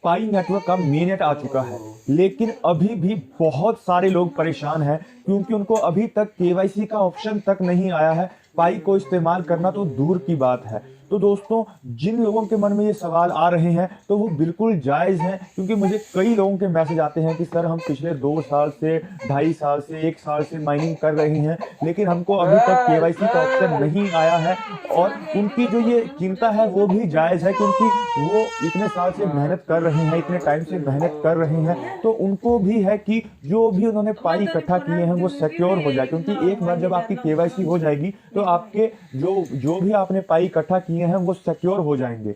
पाई network का mainnet आ चुका है, लेकिन अभी भी बहुत सारे लोग परेशान हैं क्योंकि उनको अभी तक केवाईसी का ऑप्शन तक नहीं आया है। पाई को इस्तेमाल करना तो दूर की बात है। तो दोस्तों, जिन लोगों के मन में ये सवाल आ रहे हैं तो वो बिल्कुल जायज़ हैं, क्योंकि मुझे कई लोगों के मैसेज आते हैं कि सर हम पिछले 2 साल से, 2.5 साल से, 1 साल से माइनिंग कर रहे हैं, लेकिन हमको अभी तक केवाईसी का ऑप्शन नहीं आया है। और उनकी जो ये चिंता है वो भी जायज़ है, क्योंकि वो इतने साल से मेहनत कर रहे हैं, इतने टाइम से मेहनत कर रहे हैं, तो उनको भी है कि जो भी उन्होंने पाई इकट्ठा किए हैं वो सिक्योर हो जाए। क्योंकि एक बार जब आपकी केवाईसी हो जाएगी तो आपके जो भी आपने पाई इकट्ठा किए हैं वो सिक्योर हो जाएंगे।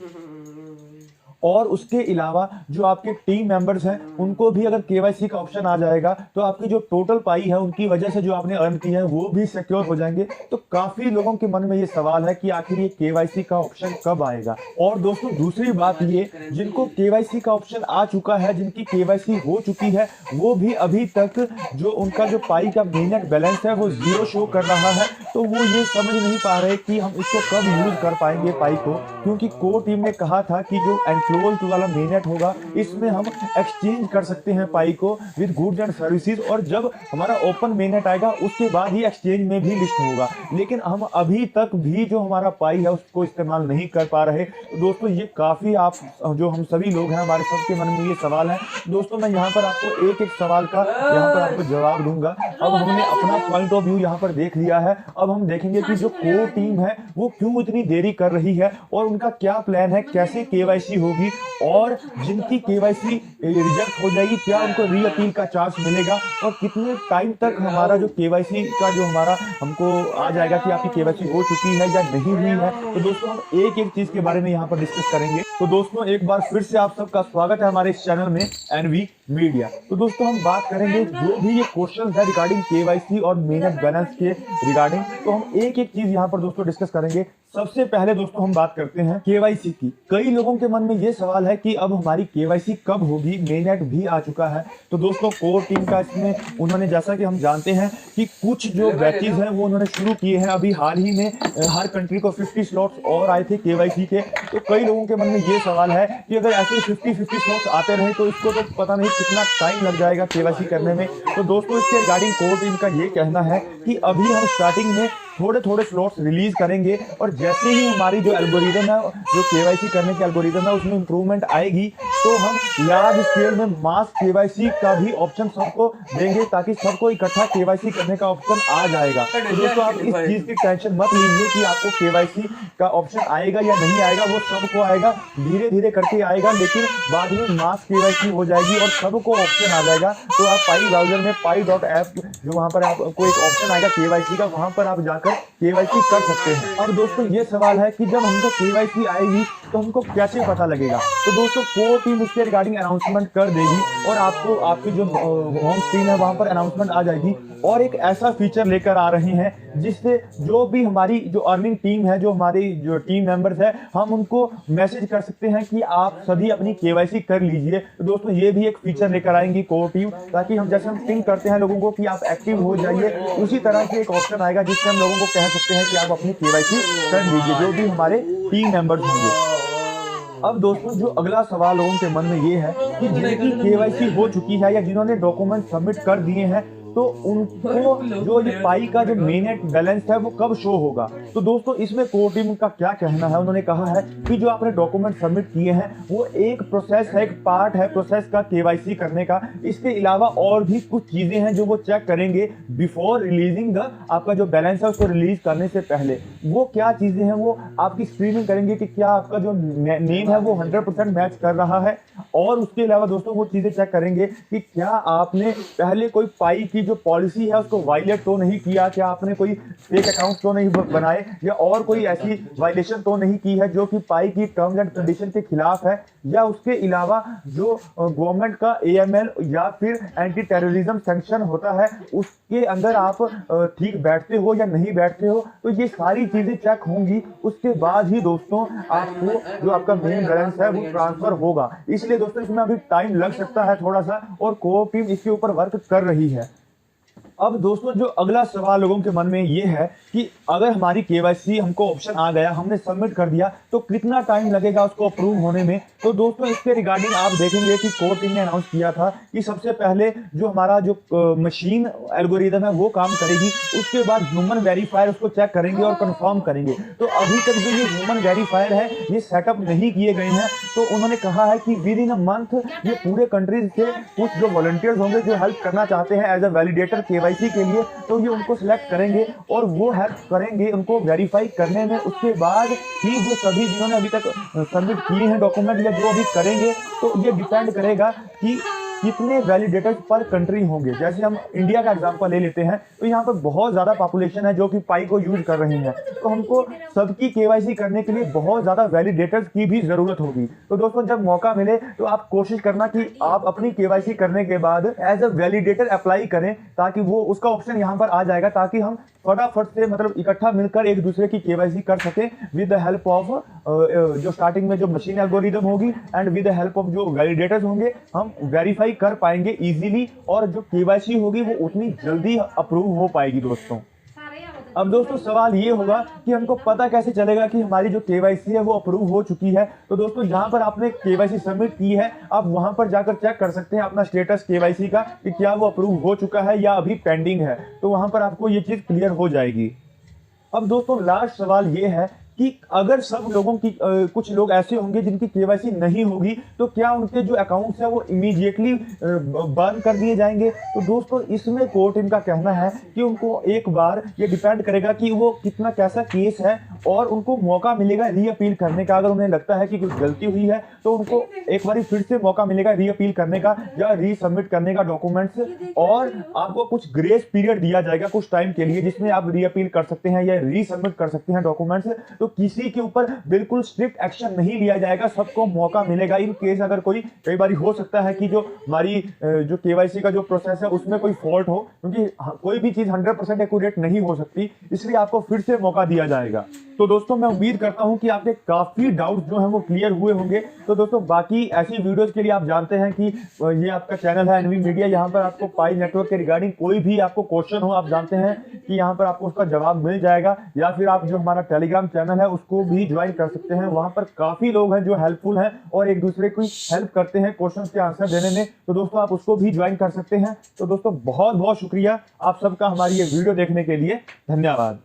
और उसके अलावा जो आपके टीम मेंबर्स हैं उनको भी अगर केवाईसी का ऑप्शन आ जाएगा तो आपकी जो टोटल पाई है उनकी वजह से जो आपने अर्न की है वो भी सिक्योर हो जाएंगे। तो काफी लोगों के मन में ये सवाल है कि आखिर ये केवाईसी का ऑप्शन कब आएगा। और दोस्तों, दूसरी बात ये, जिनको केवाईसी का ऑप्शन आ चुका है, जिनकी केवाईसी हो चुकी है, वो भी अभी तक जो उनका जो पाई का मेननेट बैलेंस है वो 0 शो कर रहा है। तो वो ये समझ नहीं पा रहे कि हम इसको कब यूज कर पाएंगे पाई को, क्योंकि कोर टीम ने कहा था कि जो एनक्लोज्ड वाला मेननेट होगा इसमें हम एक्सचेंज कर सकते हैं पाई को विद गुड्स एंड सर्विसेज, और जब हमारा ओपन मेननेट आएगा उसके बाद ही एक्सचेंज में भी लिस्ट होगा। लेकिन हम अभी तक भी जो हमारा पाई है उसको इस्तेमाल नहीं कर पा रहे। तो दोस्तों, ये काफी आप जो हम सभी लोग हैं, हमारे सबके मन में ये सवाल है। दोस्तों, मैं यहाँ पर आपको एक एक सवाल का यहाँ पर आपको जवाब दूंगा। अब हमने अपना पॉइंट ऑफ व्यू यहाँ पर देख लिया है। अब हम देखेंगे कि जो कोर टीम है वो क्यों इतनी देरी कर रही है और उनका क्या प्लान है, कैसे केवाईसी होगी, और जिनकी केवाईसी रिजेक्ट हो जाएगी क्या उनको री अपील का चांस मिलेगा, और कितने टाइम तक हमारा जो केवाईसी का जो हमारा हमको आ जाएगा कि आपकी केवाईसी हो चुकी है या नहीं हुई है। तो दोस्तों, हम एक एक चीज के बारे में यहाँ पर डिस्कस करेंगे। तो दोस्तों, एक बार फिर से आप सबका स्वागत है हमारे इस चैनल में एनवी मीडिया। तो दोस्तों, हम बात करेंगे जो भी ये क्वेश्चन है रिगार्डिंग केवाईसी और मेननेट बैलेंस के रिगार्डिंग, तो हम एक एक चीज यहाँ पर दोस्तों डिस्कस करेंगे। सबसे पहले दोस्तों हम बात करते हैं केवाईसी की। कई लोगों के मन में ये सवाल है कि अब हमारी केवाईसी कब होगी, मेननेट भी आ चुका है। तो दोस्तों, कोर टीम का इसमें उन्होंने, जैसा कि हम जानते हैं कि कुछ जो बैचेज हैं वो उन्होंने शुरू किए हैं। अभी हाल ही में हर कंट्री को 50 स्लॉट्स और आए थे केवाईसी के। तो कई लोगों के मन में ये सवाल है कि अगर ऐसे 50 स्लॉट्स आते रहे तो इसको तो पता नहीं कितना टाइम लग जाएगा केवाईसी करने में। तो दोस्तों, इसके रिगार्डिंग कोर टीम का ये कहना है कि अभी हम स्टार्टिंग में थोड़े थोड़े स्लॉट्स रिलीज करेंगे, और जैसे ही हमारी जो एल्गोरिदम है, जो केवाईसी करने की एल्गोरिदम है, उसमें इंप्रूवमेंट आएगी तो हम लार्ज स्केल में मास केवाईसी का भी ऑप्शन सबको देंगे, ताकि सबको इकट्ठा केवाईसी करने का ऑप्शन आ जाएगा। तो दोस्तों, आप इस चीज की टेंशन मत लीजिए कि आपको केवाईसी का ऑप्शन आएगा या नहीं आएगा, वो सबको आएगा, धीरे धीरे करके आएगा, लेकिन बाद में मास केवाईसी हो जाएगी और सबको ऑप्शन आ जाएगा। तो आप पाई ब्राउजर में पाई.ऐप, जो वहां पर आपको एक ऑप्शन आएगा केवाईसी का, वहां पर आप जाकर केवाईसी कर सकते हैं। अब दोस्तों, ये सवाल है कि जब हमको केवाईसी आएगी तो हमको कैसे पता लगेगा। तो दोस्तों, कोर टीम इसके रिगार्डिंग अनाउंसमेंट कर देगी और आपको आपकी जो होम स्क्रीन है वहां पर अनाउंसमेंट आ जाएगी। और एक ऐसा फीचर लेकर आ रहे हैं जिससे जो भी हमारी जो अर्निंग टीम है, जो हमारी जो टीम मेंबर्स है, हम उनको मैसेज कर सकते हैं कि आप सभी अपनी केवाईसी कर लीजिए। तो दोस्तों, ये भी एक फीचर लेकर आएंगी कोर टीम, ताकि हम जैसे हम पिंग करते हैं लोगों को कि आप एक्टिव हो जाइए, उसी तरह से एक ऑप्शन आएगा जिससे हम लोगों को कह सकते हैं कि आप अपनी केवाईसी कर लीजिए, जो भी हमारे टीम मेंबर्स होंगे। अब दोस्तों, जो अगला सवाल लोगों के मन में ये है कि जिनकी केवाईसी हो चुकी है या जिन्होंने डॉक्यूमेंट सबमिट कर दिए हैं, तो उनको जो ये पाई का जो मेननेट बैलेंस है वो कब शो होगा। तो दोस्तों, इसमें कोर टीम का क्या कहना है, उन्होंने कहा है कि जो आपने डॉक्यूमेंट सबमिट किए हैं वो एक प्रोसेस है, एक पार्ट है प्रोसेस का केवाईसी करने का। इसके अलावा और भी कुछ चीजें हैं जो वो चेक करेंगे बिफोर रिलीजिंग द आपका जो बैलेंस है उसको रिलीज करने से पहले। वो क्या चीजें हैं, वो आपकी स्क्रीनिंग करेंगे कि क्या आपका जो नेम है वो 100% मैच कर रहा है। और उसके अलावा दोस्तों, वो चीजें चेक करेंगे कि क्या आपने पहले कोई पाई की जो पॉलिसी है उसको वायलेट तो नहीं किया, क्या आपने कोई फेक अकाउंट तो नहीं बनाए, या और कोई ऐसी वायलेशन तो नहीं की है जो कि पाई की टर्म्स एंड कंडीशन के खिलाफ है, या उसके अलावा जो गवर्नमेंट का AML या फिर एंटी टेररिज्म सैंक्शन होता है उसके अंदर आप ठीक बैठते हो या नहीं बैठते हो। तो ये सारी चीजें चेक होंगी, उसके बाद ही दोस्तों आपको जो आपका मेन बैलेंस है वो ट्रांसफर होगा। इसलिए दोस्तों, इसमें अभी टाइम लग सकता है थोड़ा सा, और कोर टीम इसके ऊपर वर्क कर रही है। अब दोस्तों जो अगला सवाल लोगों के मन में ये है कि अगर हमारी केवाईसी हमको ऑप्शन आ गया, हमने सबमिट कर दिया, तो कितना टाइम लगेगा उसको अप्रूव होने में। तो दोस्तों इसके रिगार्डिंग आप देखेंगे कि कोर्ट ने अनाउंस किया था कि सबसे पहले जो हमारा जो मशीन एल्गोरिदम है वो काम करेगी, उसके बाद ह्यूमन वेरीफायर उसको चेक करेंगे और कंफर्म करेंगे। तो अभी तक जो ये ह्यूमन वेरीफायर है ये सेटअप नहीं किए गए हैं। तो उन्होंने कहा है कि विद इन अ मंथ ये पूरे कंट्रीज से कुछ जो वॉलंटियर्स होंगे जो हेल्प करना चाहते हैं एज अ वैलिडेटर केवाईसी के लिए, तो ये उनको सिलेक्ट करेंगे और वो हेल्प करेंगे उनको वेरीफाई करने में। उसके बाद ही जो सभी जिन्होंने अभी तक सबमिट किए हैं डॉक्यूमेंट या जो अभी करेंगे, तो ये डिपेंड करेगा कि कितने वैलिडेटर्स पर कंट्री होंगे। जैसे हम इंडिया का एग्जांपल ले लेते हैं, तो यहाँ पर बहुत ज़्यादा पॉपुलेशन है जो कि पाई को यूज कर रही है, तो हमको सबकी केवाईसी करने के लिए बहुत ज़्यादा वैलिडेटर्स की भी ज़रूरत होगी। तो दोस्तों जब मौका मिले तो आप कोशिश करना कि आप अपनी केवाईसी करने के बाद एज अ वैलिडेटर अप्लाई करें, ताकि वो उसका ऑप्शन यहाँ पर आ जाएगा, ताकि हम फटाफट से मतलब इकट्ठा मिलकर एक दूसरे की केवाईसी कर सके विद द हेल्प ऑफ जो स्टार्टिंग में जो मशीन एल्गोरिदम होगी and with the help of जो वैलिडेटर्स होंगे, हम वेरीफाई कर पाएंगे इजीली और जो केवाईसी होगी वो उतनी जल्दी अप्रूव हो पाएगी दोस्तों। अब दोस्तों सवाल ये होगा कि हमको पता कैसे चलेगा कि हमारी जो केवाईसी है वो अप्रूव हो चुकी है। तो दोस्तों जहां पर आपने केवाईसी सबमिट की है, आप वहां पर जाकर चेक कर सकते हैं अपना स्टेटस केवाईसी का कि क्या वो अप्रूव हो चुका है या अभी पेंडिंग है। तो वहां पर आपको ये चीज क्लियर हो जाएगी। अब दोस्तों लास्ट सवाल ये है कि अगर सब लोगों की कुछ लोग ऐसे होंगे जिनकी केवाईसी नहीं होगी, तो क्या उनके जो अकाउंट्स है वो इमीडिएटली बंद कर दिए जाएंगे। तो दोस्तों इसमें कोर्ट इनका कहना है कि उनको एक बार, ये डिपेंड करेगा कि वो कितना कैसा केस है और उनको मौका मिलेगा रीअपील करने का। अगर उन्हें लगता है कि कुछ गलती हुई है तो उनको एक बार फिर से मौका मिलेगा रीअपील करने का या रीसबमिट करने का डॉक्यूमेंट्स, और आपको कुछ ग्रेस पीरियड दिया जाएगा कुछ टाइम के लिए, जिसमें आप रीअपील कर सकते हैं या रीसबमिट कर सकते हैं डॉक्यूमेंट्स। तो किसी के ऊपर बिल्कुल स्ट्रिक्ट एक्शन नहीं लिया जाएगा, सबको मौका मिलेगा। इन केस अगर कोई, कई बार हो सकता है कि जो हमारी जो केवाईसी का जो प्रोसेस है उसमें कोई फॉल्ट हो, क्योंकि कोई भी चीज 100% एक्यूरेट नहीं हो सकती, इसलिए आपको फिर से मौका दिया जाएगा। तो दोस्तों मैं उम्मीद करता हूं कि आपके काफी डाउट्स जो हैं वो क्लियर हुए होंगे। तो दोस्तों बाकी ऐसी वीडियोस के लिए आप जानते हैं कि ये आपका चैनल है एनवी मीडिया, यहाँ पर आपको पाई नेटवर्क के रिगार्डिंग कोई भी आपको क्वेश्चन हो, आप जानते हैं कि यहाँ पर आपको उसका जवाब मिल जाएगा। या फिर आप जो हमारा टेलीग्राम चैनल है उसको भी ज्वाइन कर सकते हैं, वहां पर काफी लोग हैं जो हेल्पफुल हैं और एक दूसरे को हेल्प करते हैं क्वेश्चन के आंसर देने में। तो दोस्तों आप उसको भी ज्वाइन कर सकते हैं। तो दोस्तों बहुत बहुत शुक्रिया आप सबका हमारी ये वीडियो देखने के लिए, धन्यवाद।